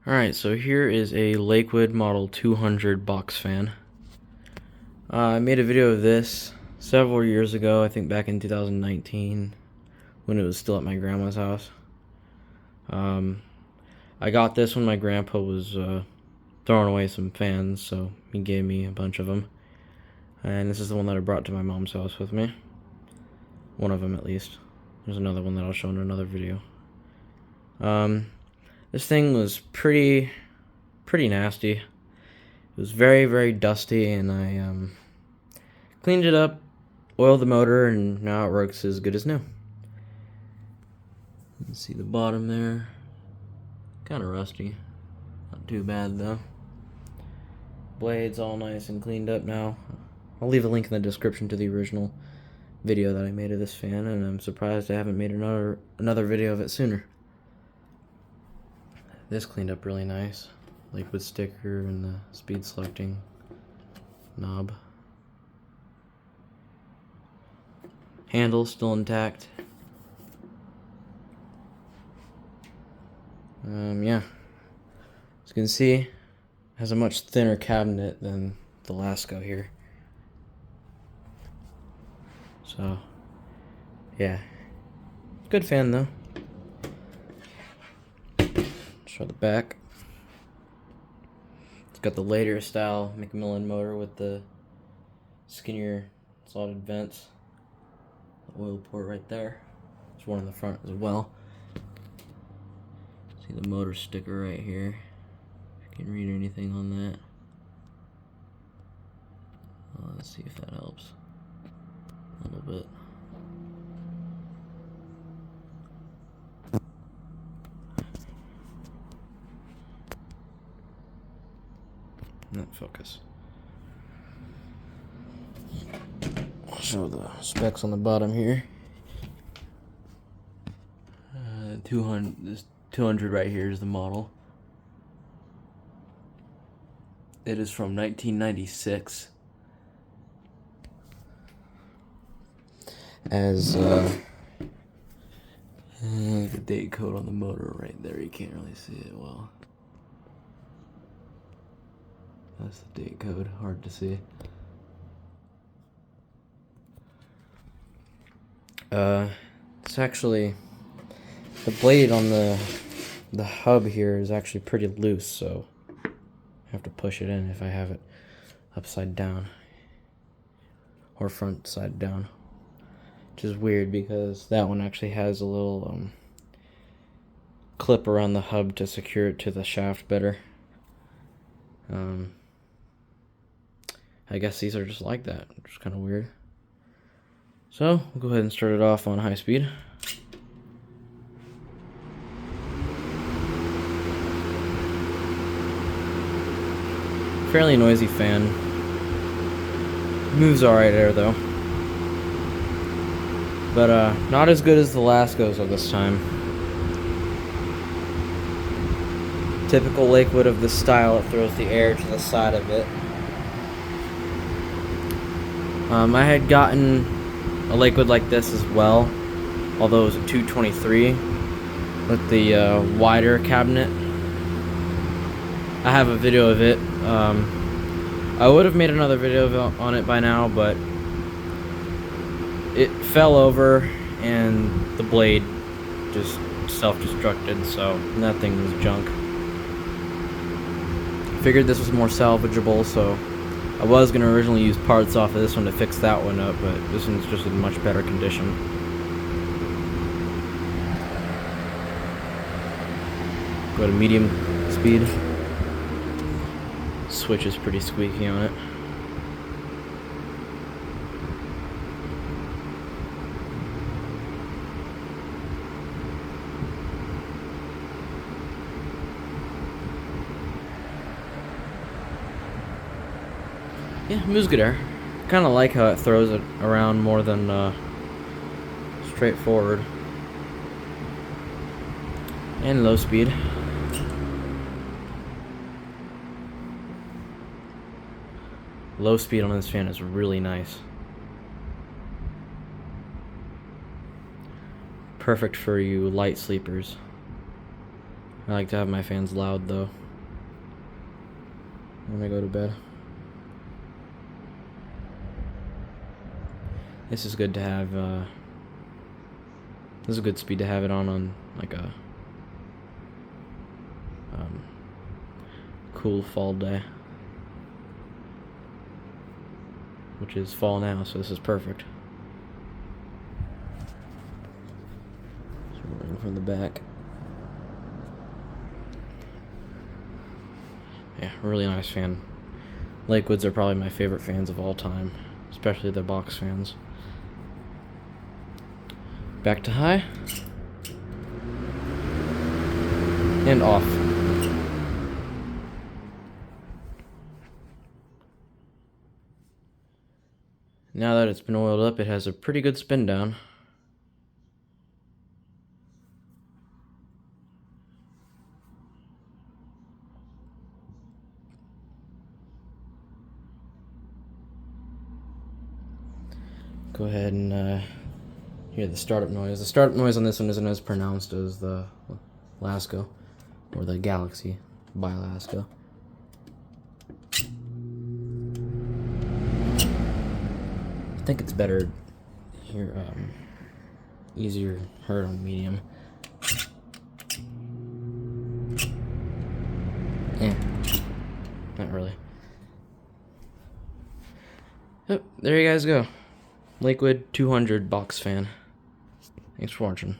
Alright, so here is a Lakewood Model 200 box fan. I made a video of this several years ago, I think back in 2019, when it was still at my grandma's house. I got this when my grandpa was throwing away some fans, so he gave me a bunch of them. And this is the one that I brought to my mom's house with me. One of them, at least. There's another one that I'll show in another video. This thing was pretty nasty. It was very, very dusty, and I cleaned it up, oiled the motor, and now it works as good as new. You can see the bottom there. Kind of rusty. Not too bad, though. Blade's all nice and cleaned up now. I'll leave a link in the description to the original video that I made of this fan, and I'm surprised I haven't made another video of it sooner. This cleaned up really nice. Lakewood sticker and the speed selecting knob. Handle still intact. Yeah. As you can see, it has a much thinner cabinet than the Lasco here. So, yeah. Good fan though. Show the back. It's got the later style Macmillan motor with the skinnier slotted vents. The oil port right there. There's one in the front as well. See the motor sticker right here. If you can read anything on that. Let's see if that helps. A little bit. Not focus. I'll show the specs on the bottom here. 200 right here is the model. It is from 1996. As the date code on the motor right there, you can't really see it well. That's the date code, hard to see. It's actually, the blade on the hub here is actually pretty loose, so I have to push it in if I have it upside down or front side down, which is weird because that one actually has a little clip around the hub to secure it to the shaft better. I guess these are just like that, which is kind of weird. So, we'll go ahead and start it off on high speed. Fairly noisy fan. Moves alright there though. But not as good as the Lascos of this time. Typical Lakewood of this style, it throws the air to the side of it. I had gotten a Lakewood like this as well, although it was a 223 with the wider cabinet. I have a video of it. I would have made another video on it by now, but it fell over and the blade just self-destructed, so that thing was junk. Figured this was more salvageable, so I was going to originally use parts off of this one to fix that one up, but this one's just in much better condition. Go to medium speed. Switch is pretty squeaky on it. Yeah, moves good air. Kind of like how it throws it around more than straightforward. And low speed. Low speed on this fan is really nice. Perfect for you light sleepers. I like to have my fans loud though when I go to bed. This is good to have, this is a good speed to have it on like a cool fall day. Which is fall now, so this is perfect. So running from the back. Yeah, really nice fan. Lakewoods are probably my favorite fans of all time, especially the box fans. Back to high. And off. Now that it's been oiled up, it has a pretty good spin down. Go ahead and hear the startup noise. The startup noise on this one isn't as pronounced as the Lasco or the Galaxy by Lasco. I think it's better here, easier heard on medium. Yeah, not really. Yep, there you guys go. Lakewood 200 box fan. Thanks for watching.